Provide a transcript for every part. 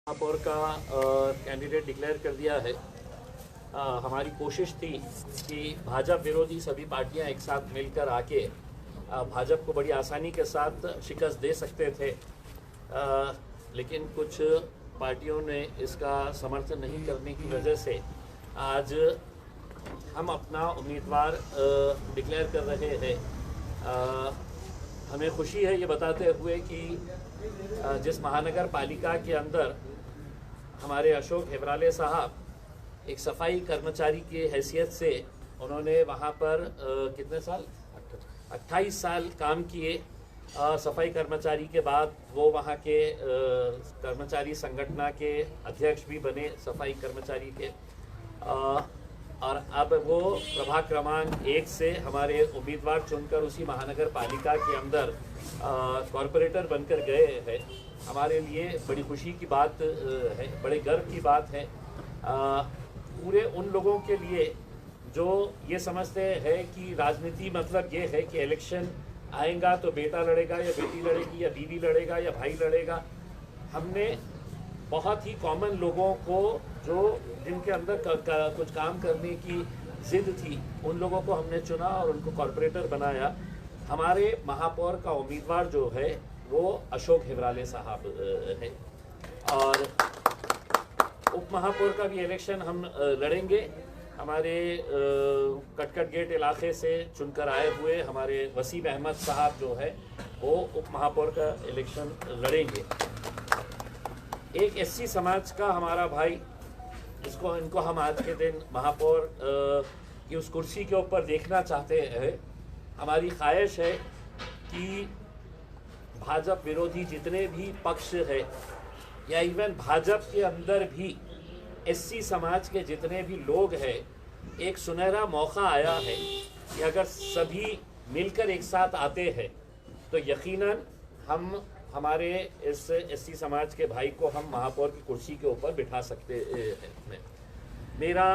महापौर का candidate declare कर दिया है। हमारी कोशिश थी कि भाजपा विरोधी सभी पार्टियां एक साथ मिलकर आके भाजपा को बड़ी आसानी के साथ शिकस्त दे सकते थे, लेकिन कुछ पार्टियों ने इसका समर्थन नहीं करने की वजह से आज हम अपना उम्मीदवार डिक्लेयर कर रहे हैं। हमें खुशी है ये बताते हुए कि जिस महानगर पालिका के अंदर हमारे अशोक हेब्राले साहब एक सफाई कर्मचारी की हैसियत से उन्होंने वहाँ पर कितने साल 28 साल काम किए। सफाई कर्मचारी के बाद वो वहाँ के कर्मचारी संगठन के अध्यक्ष भी बने सफाई कर्मचारी के, और अब वो प्रभाग क्रमांक 1 से हमारे उम्मीदवार चुनकर उसी महानगर पालिका के अंदर कॉरपोरेटर बनकर गए हैं। हमारे लिए बड़ी खुशी की बात है, बड़े गर्व की बात है पूरे उन लोगों के लिए जो ये समझते हैं कि राजनीति मतलब ये है कि इलेक्शन आएगा तो बेटा लड़ेगा या बेटी लड़ेगी या बीवी लड़ेगा या भाई लड़ेगा। हमने बहुत ही कॉमन लोगों को जो जिनके अंदर कुछ काम करने की जिद थी उन लोगों को हमने चुना और उनको कॉरपोरेटर बनाया। हमारे महापौर का उम्मीदवार जो है वो अशोक हेब्राले साहब है, और उप महापौर का भी इलेक्शन हम लड़ेंगे। हमारे कटकट गेट इलाके से चुनकर आए हुए हमारे वसीम अहमद साहब जो है वो उप महापौर का इलेक्शन लड़ेंगे। एक एससी समाज का हमारा भाई इनको हम आज के दिन महापौर की उस कुर्सी के ऊपर देखना चाहते हैं। हमारी ख्वाहिश है कि भाजपा विरोधी जितने भी पक्ष है या इवन भाजपा के अंदर भी एससी समाज के जितने भी लोग हैं, एक सुनहरा मौका आया है कि अगर सभी मिलकर एक साथ आते हैं तो यकीनन हम हमारे इस एससी समाज के भाई को हम महापौर की कुर्सी के ऊपर बिठा सकते हैं। मेरा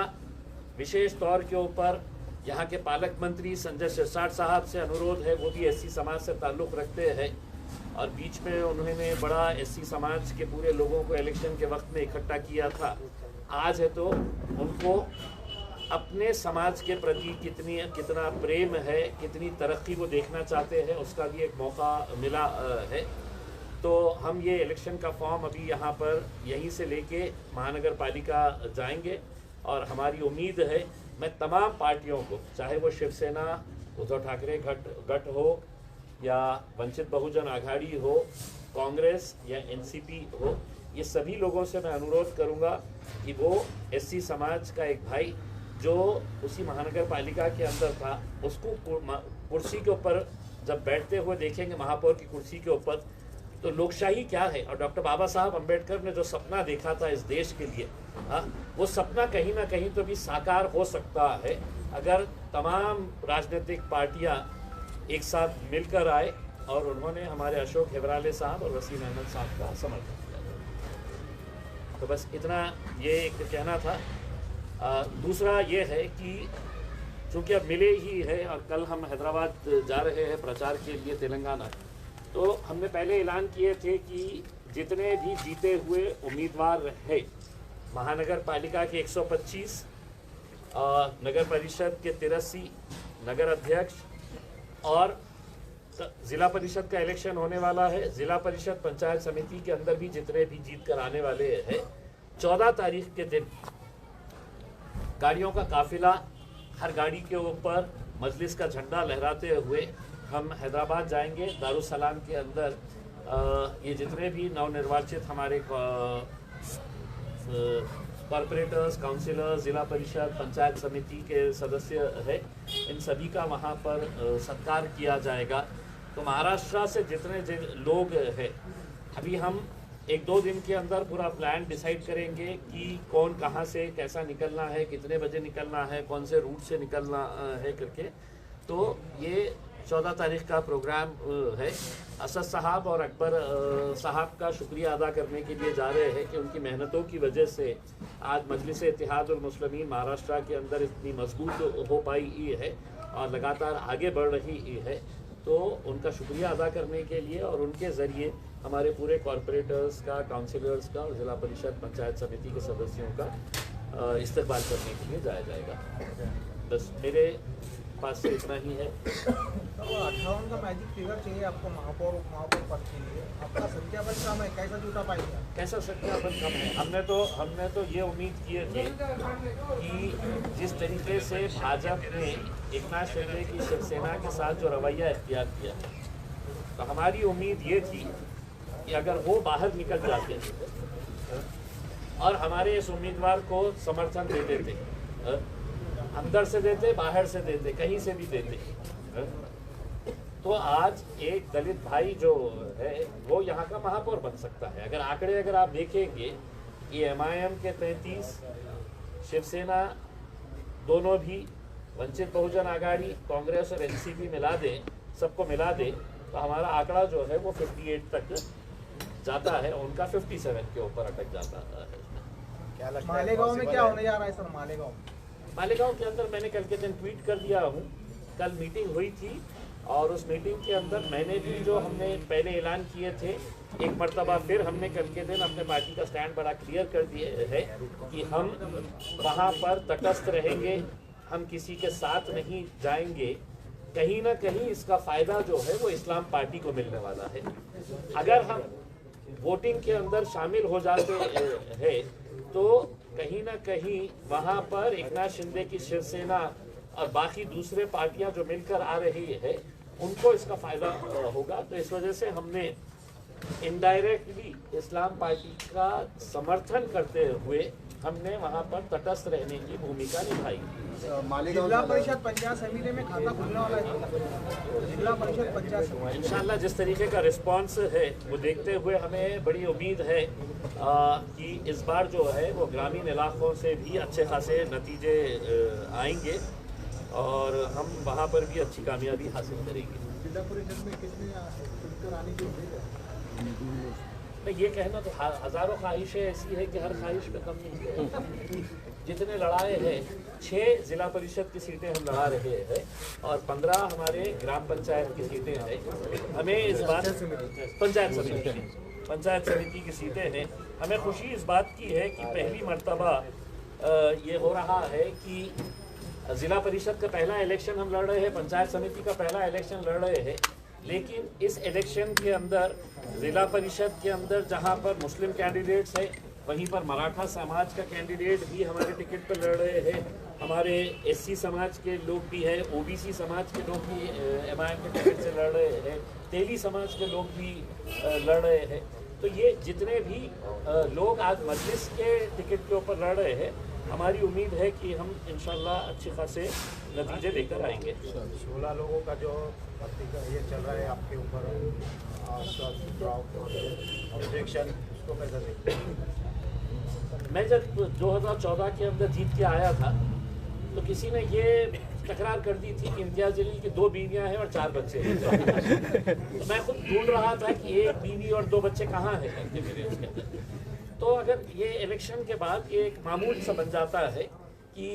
विशेष तौर के ऊपर यहाँ के पालक मंत्री संजय सिरसाट साहब से अनुरोध है, वो भी एससी समाज से ताल्लुक़ रखते हैं और बीच में उन्होंने बड़ा एससी समाज के पूरे लोगों को इलेक्शन के वक्त में इकट्ठा किया था। आज है तो उनको अपने समाज के प्रति कितना प्रेम है, कितनी तरक्की वो देखना चाहते हैं, उसका भी एक मौका मिला है। तो हम ये इलेक्शन का फॉर्म अभी यहाँ पर यहीं से लेके महानगर पालिका जाएंगे और हमारी उम्मीद है मैं तमाम पार्टियों को, चाहे वो शिवसेना उद्धव ठाकरे गठ हो या वंचित बहुजन आघाड़ी हो, कांग्रेस या एनसीपी हो, ये सभी लोगों से मैं अनुरोध करूंगा कि वो एससी समाज का एक भाई जो उसी महानगर पालिका के अंदर था उसको कुर्सी के ऊपर जब बैठते हुए देखेंगे महापौर की कुर्सी के ऊपर, तो लोकशाही क्या है और डॉक्टर बाबा साहब अम्बेडकर ने जो सपना देखा था इस देश के लिए, वो सपना कहीं ना कहीं तो भी साकार हो सकता है अगर तमाम राजनीतिक पार्टियां एक साथ मिलकर आए और उन्होंने हमारे अशोक हेब्राले साहब और वसीम अहमद साहब का समर्थन किया। तो बस इतना ये एक कहना था। दूसरा ये है कि चूँकि अब मिले ही है और कल हम हैदराबाद जा रहे हैं प्रचार के लिए तेलंगाना, तो हमने पहले ऐलान किए थे कि जितने भी जीते हुए उम्मीदवार हैं महानगर पालिका के 125, नगर परिषद के 83, नगर अध्यक्ष और ज़िला परिषद का इलेक्शन होने वाला है। ज़िला परिषद पंचायत समिति के अंदर भी जितने भी जीत कर आने वाले हैं, 14 तारीख के दिन गाड़ियों का काफिला, हर गाड़ी के ऊपर मजलिस का झंडा लहराते हुए हम हैदराबाद जाएंगे। दारुसलाम के अंदर ये जितने भी नवनिर्वाचित हमारे कॉरपोरेटर्स, काउंसिलर्स, ज़िला परिषद, पंचायत समिति के सदस्य हैं, इन सभी का वहाँ पर सत्कार किया जाएगा। तो महाराष्ट्र से जितने लोग हैं, अभी हम 1-2 दिन के अंदर पूरा प्लान डिसाइड करेंगे कि कौन कहाँ से कैसा निकलना है, कितने बजे निकलना है, कौन से रूट से निकलना है करके। तो ये 14 तारीख का प्रोग्राम है। असद साहब और अकबर साहब का शुक्रिया अदा करने के लिए जा रहे हैं कि उनकी मेहनतों की वजह से आज मजलिस इत्तेहादुल मुस्लिमीन महाराष्ट्र के अंदर इतनी मजबूत हो पाई है और लगातार आगे बढ़ रही है। तो उनका शुक्रिया अदा करने के लिए और उनके ज़रिए हमारे पूरे कॉरपोरेटर्स का, काउंसिलर्स का और ज़िला परिषद पंचायत समिति के सदस्यों का इस्तेमाल करने के लिए जाया जाएगा। बस मेरे पास से इतना ही है। तो 58 का मैजिक फिगर चाहिए आपको महापौर पद के लिए, आपका सत्यापन कम है, कैसा जुटा पाएंगे? कैसा सत्यापन कम है? हमने तो ये उम्मीद किए थे कि जिस तरीके से भाजपा ने एकनाथ शिंदे की शिवसेना के साथ जो रवैया इख्तियार किया, तो हमारी उम्मीद ये थी कि अगर वो बाहर निकल जाते और हमारे इस उम्मीदवार को समर्थन दे देते, अंदर से देते, बाहर से देते, कहीं से भी देते, तो आज एक दलित भाई जो है वो यहाँ का महापौर बन सकता है। अगर आप देखेंगे कि MIM के 33, शिवसेना दोनों भी, वंचित बहुजन आघाड़ी, कांग्रेस और NCP मिला दें, सबको मिला दें, तो हमारा आंकड़ा जो है वो 58 तक जाता है, उनका 57 के ऊपर अटक जाता है। क्या लगता है मालेगांव में क्या होने जा रहा है सर? मालेगांव के अंदर मैंने कल के दिन ट्वीट कर दिया हूँ। कल मीटिंग हुई थी और उस मीटिंग के अंदर मैंने भी जो हमने पहले ऐलान किए थे, एक मर्तबा फिर हमने कल के दिन अपने पार्टी का स्टैंड बड़ा क्लियर कर दिए है कि हम वहाँ पर तटस्थ रहेंगे, हम किसी के साथ नहीं जाएंगे। कहीं ना कहीं इसका फ़ायदा जो है वो इस्लाम पार्टी को मिलने वाला है। अगर हम वोटिंग के अंदर शामिल हो जाते हैं तो कहीं ना कहीं वहाँ पर एकनाथ शिंदे की शिवसेना और बाकी दूसरे पार्टियां जो मिलकर आ रही है उनको इसका फायदा होगा। तो इस वजह से हमने इनडायरेक्टली इस्लाम पार्टी का समर्थन करते हुए हमने वहाँ पर तटस्थ रहने की भूमिका निभाई। जिला परिषद पंचायत समिति में खाता खुलने वाला है। जिला परिषद पंचायत समिति इंशाल्लाह जिस तरीके का रिस्पांस है वो देखते हुए हमें बड़ी उम्मीद है कि इस बार जो है वो ग्रामीण इलाकों से भी अच्छे खासे नतीजे आएंगे और हम वहाँ पर भी अच्छी कामयाबी हासिल करेंगे। जिला परिषद में कितने आने की उम्मीद है? मैं ये कहना तो हज़ारों ख्वाहिशें ऐसी है कि हर ख्वाहिश में कम नहीं है। जितने लड़ाए हैं, 6 जिला परिषद की सीटें हम लड़ा रहे हैं और 15 हमारे ग्राम पंचायत की सीटें हैं। हमें इस बात पंचायत समिति की सीटें हैं। हमें खुशी इस बात की है कि पहली मर्तबा ये हो रहा है कि ज़िला परिषद का पहला इलेक्शन हम लड़ रहे हैं, पंचायत समिति का पहला इलेक्शन लड़ रहे हैं, लेकिन इस इलेक्शन के अंदर ज़िला परिषद के अंदर जहां पर मुस्लिम कैंडिडेट्स हैं, वहीं पर मराठा समाज का कैंडिडेट भी हमारे टिकट पर लड़ रहे हैं, हमारे SC समाज के लोग भी हैं, OBC समाज के लोग भी MIM के टिकट से लड़ रहे हैं, तेली समाज के लोग भी लड़ रहे हैं। तो ये जितने भी लोग आज मजलिस के टिकट के ऊपर लड़ रहे हैं, हमारी उम्मीद है कि हम इंशाल्लाह अच्छे खासे नतीजे लेकर आएंगे। 16 लोगों का जो ये चल रहा है आपके ऊपर ऑब्जेक्शन, उसको कैसे देखते हैं? मैं जब 2014 के अंदर जीत के आया था तो किसी ने ये तकरार कर दी थी कि इम्तियाज़ जलील की 2 बीवियां हैं और 4 बच्चे हैं। तो मैं खुद ढूंढ रहा था कि 1 बीवी और 2 बच्चे कहाँ हैं मेरे उसके अंदर। तो अगर ये इलेक्शन के बाद ये एक मामूल सा बन जाता है कि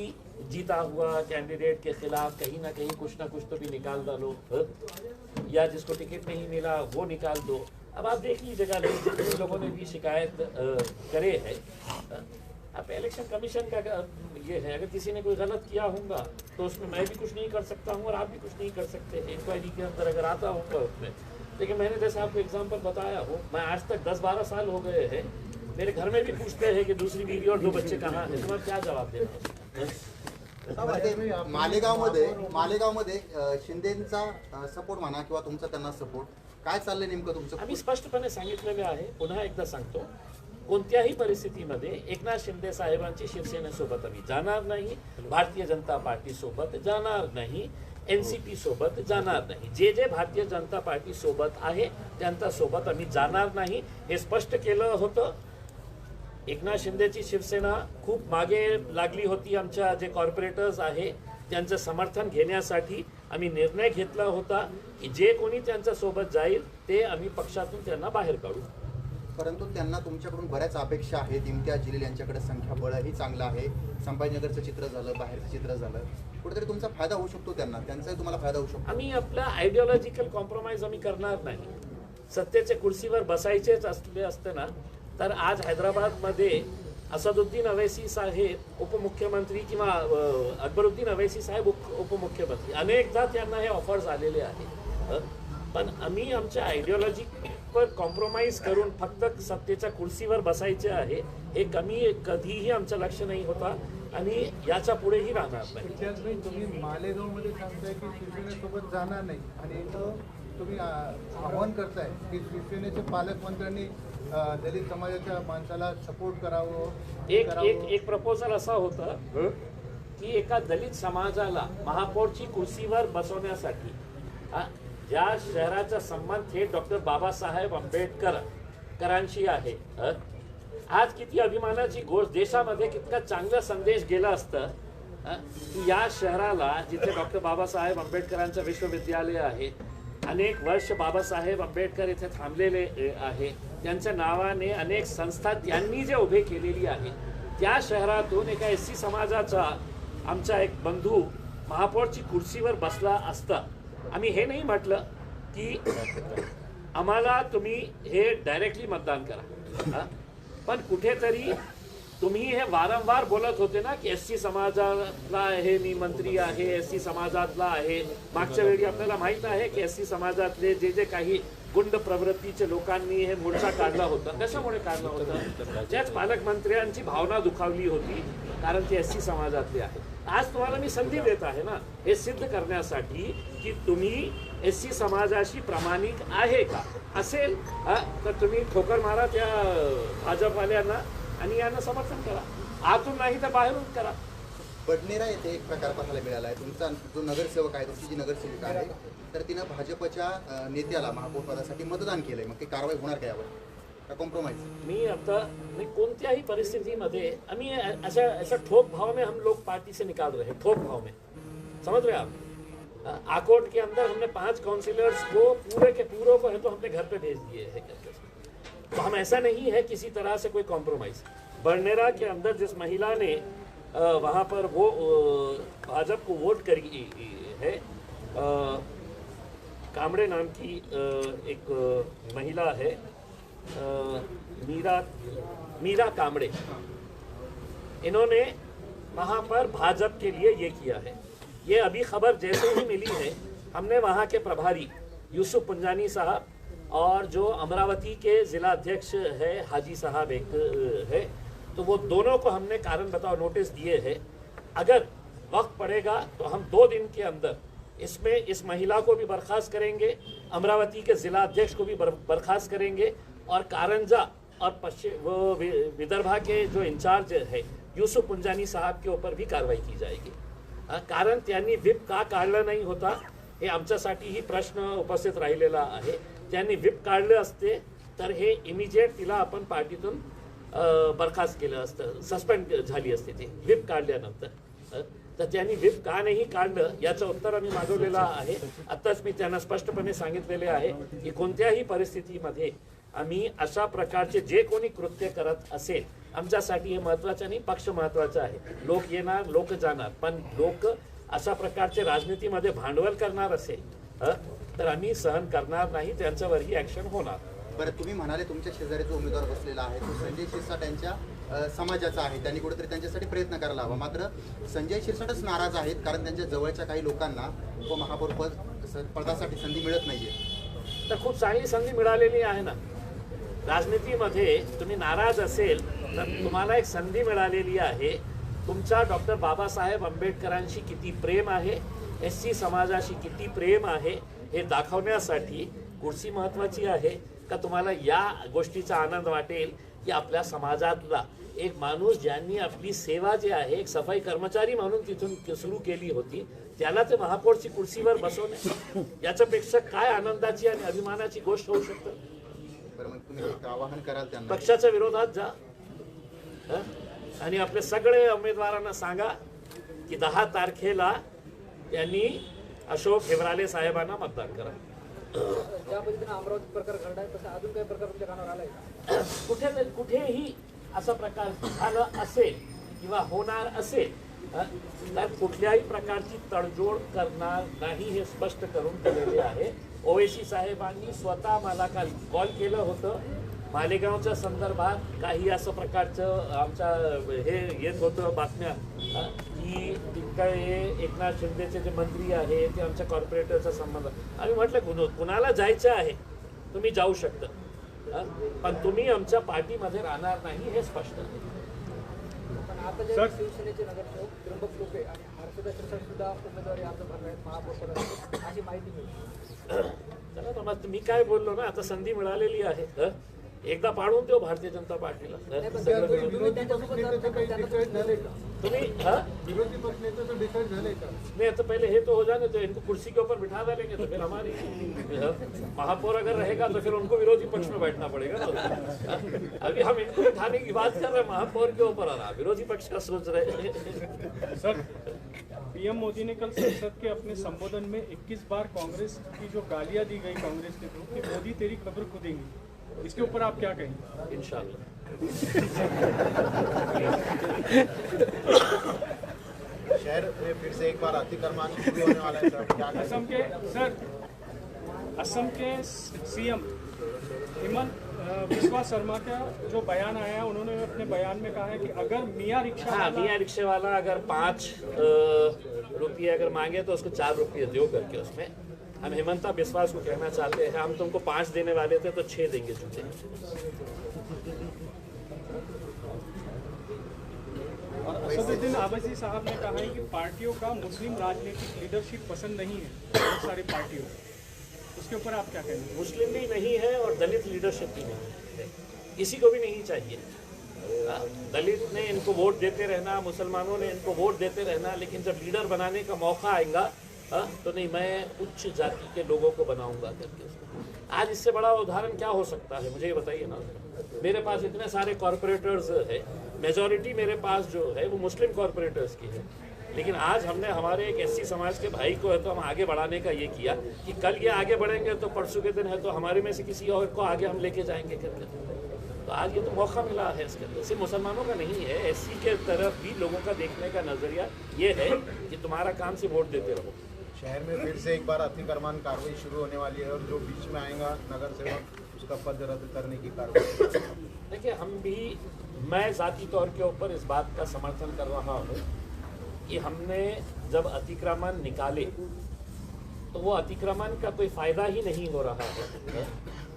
जीता हुआ कैंडिडेट के खिलाफ कहीं ना कहीं कुछ ना कुछ तो भी निकाल डालो, या जिसको टिकट नहीं मिला वो निकाल दो। अब आप देख लीजिएगा, जितने लोगों ने भी शिकायत करे है, अब इलेक्शन कमीशन का ये है, अगर किसी ने कोई गलत किया होगा तो उसमें मैं भी कुछ नहीं कर सकता हूँ और आप भी कुछ नहीं कर सकते। इंक्वायरी के अंदर अगर आता होगा उसमें, लेकिन मैंने जैसे आपको एग्जाम्पल बताया हो, मैं आज तक 10-12 साल हो गए हैं, मेरे घर में भी पूछते हैं कि दूसरी बीवी और 2 बच्चे कहाँ हैं, तो मैं क्या जवाब देना। मालेगावमध्ये शिंदेचा सपोर्ट म्हणा किंवा तुमचा त्यांना सपोर्ट काय चाललंय नेमकं तुमचं? आम्ही स्पष्टपणे सांगितलेले आहे, पुन्हा एकदा सांगतो, कोणत्याही परिस्थितीमध्ये एकनाथ शिंदे साहेबांची शिवसेनेसोबत आम्ही जाणार नाही, भारतीय जनता पार्टी सोबत जाणार नाही, NCP सोबत जाणार नाही। जे जे भारतीय जनता पार्टी सोबत आहे त्यांच्या सोबत आम्ही जाणार नाही हे स्पष्ट केलं होतं। एकनाथ शिंदेची शिवसेना खूप मागे लागली होती, आमच्या जे कॉर्पोरेटर्स आहे त्यांचं समर्थन घेण्यासाठी आम्ही निर्णय घेतला होता की जे कोणी त्यांच्या सोबत जाईल ते आम्ही पक्षातून त्यांना बाहेर काढू। परंतु त्यांना तुमच्याकडून बऱ्याच अपेक्षा आहेत. इम्तियाज जलील यांच्याकडे संख्याबळही चांगलं आहे. संभाजीनगरचं चित्र झालं, बाहेरचं चित्र झालं, कुठेतरी तुमचा फायदा होऊ शकतो त्यांना, त्यांचाही तुम्हाला फायदा होऊ शकतो. आम्ही आपला आयडिओलॉजिकल कॉम्प्रोमाइज आम्ही करणार नाही. सत्तेच्या कुर्सीवर बसायचेच असते ना, तर आज हैदराबादमध्ये असदुद्दीन अवैसी साहेब उपमुख्यमंत्री किंवा अकबरुद्दीन अवैसी साहेब उपमुख्यमंत्री अनेकदा त्यांना हे ऑफर्स आलेले आहेत. पण आम्ही आमच्या आयडिओलॉजीवर कॉम्प्रोमाइज करून फक्त सत्तेच्या कुर्सीवर बसायचे आहे हे कधीही आमचं लक्ष नाही होता आणि याच्या पुढेही राहणार नाही. तुम्ही मालेगावमध्ये सांगताय की शिवसेनेसोबत जाणार नाही आणि इथं तुम्ही आवाहन करताय की शिवसेनेचे पालकमंत्र्यांनी दलित समाजाच्या माणसाला सपोर्ट करावं. एक प्रपोजल असा होता की एका दलित समाजाला महापौरची कुर्सीवर बसवण्यासाठी ज्या शहराचा संबंध थेट डॉक्टर बाबासाहेब आंबेडकरांशी आहे, आज किती अभिमानाची गोष्ट, देशामध्ये कितका चांगला संदेश गेला असतं की या शहराला जिथे डॉक्टर बाबासाहेब आंबेडकरांचं विश्वविद्यालय आहे, अनेक वर्ष बाबासाहेब आंबेडकर इथे थांबलेले आहे, त्यांच्या नावाने अनेक संस्था त्यांनी जे उभे केलेली आहे, त्या शहरातून एका SC समाजाचा आमचा एक बंधू महापौरची कुर्सीवर बसला असता. आम्ही हे नाही म्हटलं की आम्हाला तुम्ही हे डायरेक्टली मतदान करा, पण कुठेतरी तुम्ही हे वारंवार बोलत होते ना की SC समाजातला हे मी मंत्री आहे, SC समाजातला आहे. मागच्या वेळी आपल्याला माहित आहे की SC समाजातले जे काही गुंड प्रवृत्तीचे लोकांनी हे मोर्चा काढला होता. कशामुळे काढला होता? त्याच पालकमंत्र्यांची भावना दुखावली होती, कारण ते SC समाजातले आहे. आज तुम्हाला मी संधी देत आहे ना हे सिद्ध करण्यासाठी की तुम्ही SC समाजाशी प्रामाणिक आहे का. असेल तर तुम्ही ठोकर मारा त्या भाजपवाल्यांना आणि यांना समर्थन करा. आतून नाही तर बाहेरून करा. बडनेरा येथे एक प्रकार पाहायला मिळाला आहे. तुमचा जो नगरसेवक आहे, तुमची जी नगरसेविका आहे, तर तिनं भाजपच्या नेत्याला महापौरपदासाठी मतदान केलंय. मग ती कारवाई होणार का यावर, का कॉम्प्रोमाइज? मी कोणत्याही परिस्थितीमध्ये आम्ही ऐसा ठोक भाव में हम लोग पार्टी से निकाल रहे हैं. ठोक भाव में, समझ रहे आप? आकोट के अंदर हमने 5 काउंसिलर्स को पूरे के पूरे को है तो हमने घर पे भेज दिए हैं. तो हम ऐसा नहीं है किसी तरह से कोई कॉम्प्रोमाइज. बरनेरा के अंदर जिस महिला ने वहाँ पर वो भाजपा को वोट करी है, कामड़े नाम की एक महिला है, मीरा कामड़े, इन्होंने वहाँ पर भाजपा के लिए ये किया है. ये अभी खबर जैसे ही मिली है, हमने वहाँ के प्रभारी यूसुफ पुंजानी साहब और जो अमरावती के जिला अध्यक्ष है हाजी साहब एक है, तो वो दोनों को हमने कारण बताओ नोटिस दिए हैं. अगर वक्त पड़ेगा तो हम 2 दिन के अंदर इसमें इस महिला को भी बर्खास्त करेंगे, अमरावती के जिला अध्यक्ष को भी बर्खास्त करेंगे और कारंजा और वो विदर्भा के जो इंचार्ज है यूसुफ पुंजानी साहब के ऊपर भी कार्रवाई की जाएगी. कारण त्यांनी व्हिप का काढलं नाही होता हे आमच्यासाठीही प्रश्न उपस्थित राहिलेला आहे. त्यांनी व्हिप काढले असते तर हे इमिजिएट तिला आपण पार्टीतून बरखास्त केलं असतं, सस्पेंड झाली असते ती व्हिप काढल्यानंतर. तर त्यांनी व्हिप का नाही काढलं याचं उत्तर आम्ही मागवलेलं आहे. आत्ताच मी त्यांना स्पष्टपणे सांगितलेले आहे की कोणत्याही परिस्थितीमध्ये आम्ही अशा प्रकारचे जे कोणी कृत्य करत असेल, आमच्यासाठी हे महत्त्वाचं नाही, पक्ष महत्त्वाचा आहे. लोक येणार, लोक जाणार, पण लोक अशा प्रकारचे राजनीतीमध्ये भांडवल करणार असेल तर आम्ही सहन करणार नाही, त्यांच्यावरही ॲक्शन होणार. बरं, तुम्ही म्हणाले तुमच्या शेजारी जो उमेदवार बसलेला आहे तो संजय शिरसाट यांच्या समाजाचा आहे, त्यांनी कुठेतरी त्यांच्यासाठी प्रयत्न करायला हवा. मात्र संजय शिरसाटच नाराज आहेत, कारण त्यांच्या जवळच्या काही लोकांना उपमहापौर पदासाठी संधी मिळत नाहीये. तर खूप चांगली संधी मिळालेली आहे ना. राजनीतीमध्ये तुम्ही नाराज असेल तर तुम्हाला एक संधी मिळालेली आहे. तुमचा डॉक्टर बाबासाहेब आंबेडकरांशी किती प्रेम आहे, SC समाजाशी किती प्रेम आहे हे दाखवण्यासाठी कुर्सी महत्त्वाची आहे का तुम्हाला या गोष्टीचा आनंद वाटेल की आपल्या समाजातला एक माणूस ज्यांनी आपली सेवा जी आहे एक सफाई कर्मचारी म्हणून तिथून सुरू केली होती, त्याला ते महापौरची कुर्सीवर बसवणे याच्यापेक्षा काय आनंदाची आणि अभिमानाची गोष्ट होऊ शकते. बरं, मग तुम्ही एक आवाहन कराल त्यांना? पक्षाच्या विरोधात जा आणि आपल्या सगळे उमेदवारांना सांगा की 10 तारखेला त्यांनी अशोक हेवराले साहेबांना मतदान करा. ज्या पद्धतीने अमरावती प्रकार घडलाय तसं अजून काही प्रकार तुमच्या कानावर आलाय का? कुठेही असा प्रकार झालं असेल किंवा होणार असेल तर कुठल्याही प्रकारची तडजोड करणार नाही हे स्पष्ट करून दिलेले आहे. ओवेसी साहेबांनी स्वतः मला काल कॉल केलं होतं. मालेगावच्या संदर्भात काही असं प्रकारचं आमच्या हे येत होतं बातम्या की तिकडे एकनाथ शिंदेचे जे मंत्री आहे ते आमच्या कॉर्पोरेटरचा संबंध. आम्ही म्हटलं कुणाला जायचं आहे तुम्ही जाऊ शकता, पण तुम्ही आमच्या पार्टीमध्ये राहणार नाही हे स्पष्ट आहे. पण आता जे शिवसेनेचे नगरसेवक त्र्यंबक टोपे आणि हर्षदा शिरसाट सुद्धा उमेदवारी अर्ज भरणार आहेत महापौर अशी माहिती मिळते. चला तर मग मी काय बोललो ना, आता संधी मिळालेली आहे. एकदा पाडून देऊ भारतीय जनता पार्टीला. तुम्ही विरोधी पक्ष नेते तो डिसाइड झाले का? नहीं तो पहले ये तो हो जाने तो इनको कुर्सी के ऊपर बिठा डालेंगे तो फिर हमारी महापौर अगर रहेगा तो फिर उनको विरोधी पक्ष में बैठना पड़ेगा. अभी हम इनको बिठाने की बात कर रहे हैं महापौर के ऊपर, आ विरोधी पक्ष का सोच रहे हैं. सर, पीएम मोदी ने कल संसद के अपने संबोधन में 21 बार कांग्रेस की जो गालियां दी गई कांग्रेस के थ्रू कि मोदी तेरी खबर खुदेंगी, इसके ऊपर आप क्या कहेंगे? इंशाल्लाह. शहर में फिर से एक बार अतिक्रमण शुरू होने वाला है सर, क्या असम के सीएम हिमंत बिस्वा शर्मा का जो बयान आया, उन्होंने अपने बयान में कहा है कि अगर मियाँ रिक्शा वाला अगर 5 रुपये अगर मांगे तो उसको 4 रुपये दो करके उसमें हम हिमंता बिस्वास को कहना चाहते हैं हम तुमको 5 देने वाले थे तो 6 देंगे जूते. और असदुद्दीन आबसी साहब ने कहा है कि पार्टियों का मुस्लिम राजनीतिक लीडरशिप पसंद नहीं है बहुत सारी पार्टियों. उसके ऊपर आप क्या कहेंगे? मुस्लिम भी नहीं है और दलित लीडरशिप भी नहीं है, किसी को भी नहीं चाहिए. दलित ने इनको वोट देते रहना, मुसलमानों ने इनको वोट देते रहना, लेकिन जब लीडर बनाने का मौका आएगा तो नहीं मैं उच्च जाति के लोगों को बनाऊंगा करके. आज इससे बड़ा उदाहरण क्या हो सकता है मुझे ये बताइए ना. मेरे पास इतने सारे कॉरपोरेटर्स है, मेजॉरिटी मेरे पास जो है वो मुस्लिम कॉरपोरेटर्स की है, लेकिन आज हमने हमारे एक एससी समाज के भाई को है तो हम आगे बढ़ाने का ये किया कि कल ये आगे बढ़ेंगे तो परसों के दिन है तो हमारे में से किसी और को आगे हम लेके जाएंगे करके. तो आज ये तो मौका मिला है इसके अंदर. सिर्फ मुसलमानों का नहीं है, एससी के तरफ भी लोगों का देखने का नजरिया ये है कि तुम्हारा काम से वोट देते रहो. शहर में फिर से एक बार अतिक्रमण कार्रवाई शुरू होने वाली है और जो बीच में आएगा नगर सेवक उसका पद रद्द करने की कार्रवाई. देखिए मैं ज़ाती तौर के ऊपर इस बात का समर्थन कर रहा हूँ कि हमने जब अतिक्रमण निकाले तो वो अतिक्रमण का कोई फ़ायदा ही नहीं हो रहा है.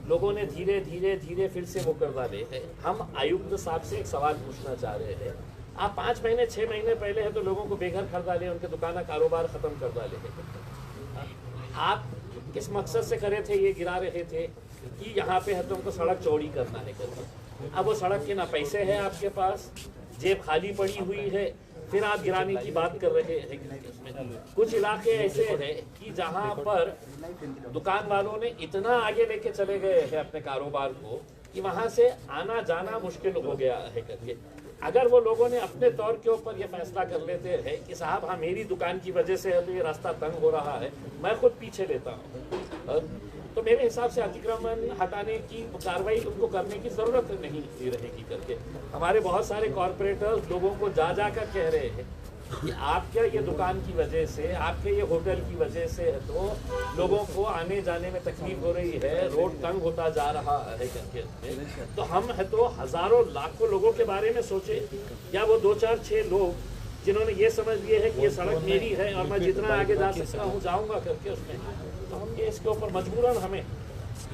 लोगों ने धीरे धीरे फिर से वो कर डाले हैं. हम आयुक्त साहब से एक सवाल पूछना चाह रहे हैं. आप 5 महीने 6 महीने पहले है तो लोगों को बेघर कर डाले, उनके दुकान कारोबार ख़त्म कर डाले हैं. आप किस मकसद से करे थे ये गिरा रहे थे कि यहाँ पे है तो उनको सड़क चौड़ी करना है करके. अब वो सड़क के ना पैसे हैं आपके पास, जेब खाली पड़ी हुई है, फिर आप गिराने की बात कर रहे हैं. कुछ इलाके ऐसे हैं कि जहाँ पर दुकान वालों ने इतना आगे लेके चले गए हैं अपने कारोबार को कि वहाँ से आना जाना मुश्किल हो गया है करके. अगर वो लोगों ने अपने तौर के ऊपर ये फैसला कर लेते हैं कि साहब हाँ मेरी दुकान की वजह से है तो ये रास्ता तंग हो रहा है, मैं खुद पीछे लेता हूँ, तो मेरे हिसाब से अतिक्रमण हटाने की कार्रवाई उनको करने की ज़रूरत नहीं रहेगी करके. हमारे बहुत सारे कॉरपोरेटर्स लोगों को जा कर कह रहे हैं कि आपके ये दुकान की वजह से, आपके ये होटल की वजह से है तो लोगों को आने जाने में तकलीफ हो रही है, रोड तंग होता जा रहा है करके. तो हम है तो हज़ारों लाखों लोगों के बारे में सोचे, या वो 2 4 6 लोग जिन्होंने ये समझ लिए है कि ये सड़क मेरी है और मैं जितना आगे जा सकता हूँ जाऊँगा करके उसमें, तो हम ये इसके ऊपर मजबूरन हमें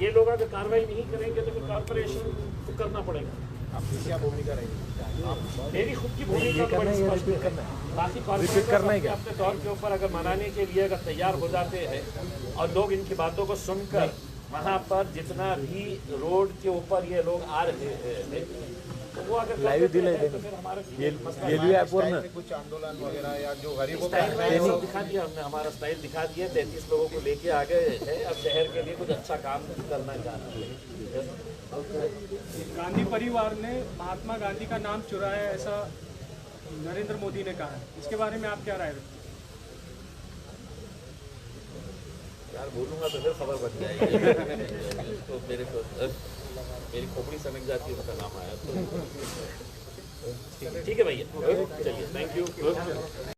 ये लोग अगर कार्रवाई नहीं करेंगे तो फिर कॉर्पोरेशन को करना पड़ेगा. आपकी क्या भूमिका रहेगी? मेरी खुद की भूमिका तो बड़ी स्पष्ट है. बाकी कॉर्पोरेशन अपने तौर के ऊपर अगर मनाने के लिए अगर तैयार हो जाते हैं और लोग इनकी बातों को सुनकर वहाँ पर जितना भी रोड के ऊपर ये लोग आ रहे हैं तो वो अगर लाइव दिले तो फिर हमारा कुछ आंदोलन वगैरह या जो गरीबों स्टाइल दिखा दिया हमने, हमारा स्टाइल दिखा दिया. 33 लोगों को लेके आ गए हैं. अब शहर के लिए कुछ अच्छा काम करना चाह रहे हैं. गांधी परिवार ने महात्मा गांधी का नाम चुराया ऐसा नरेंद्र मोदी ने कहा है, इसके बारे में आप क्या राय रखते यार बोलूँगा तो फिर खबर बन जाएगी तो मेरे को मेरी खोपड़ी सनक जाती है, उसका नाम आया तो ठीक है भैया, चलिए, थैंक यू।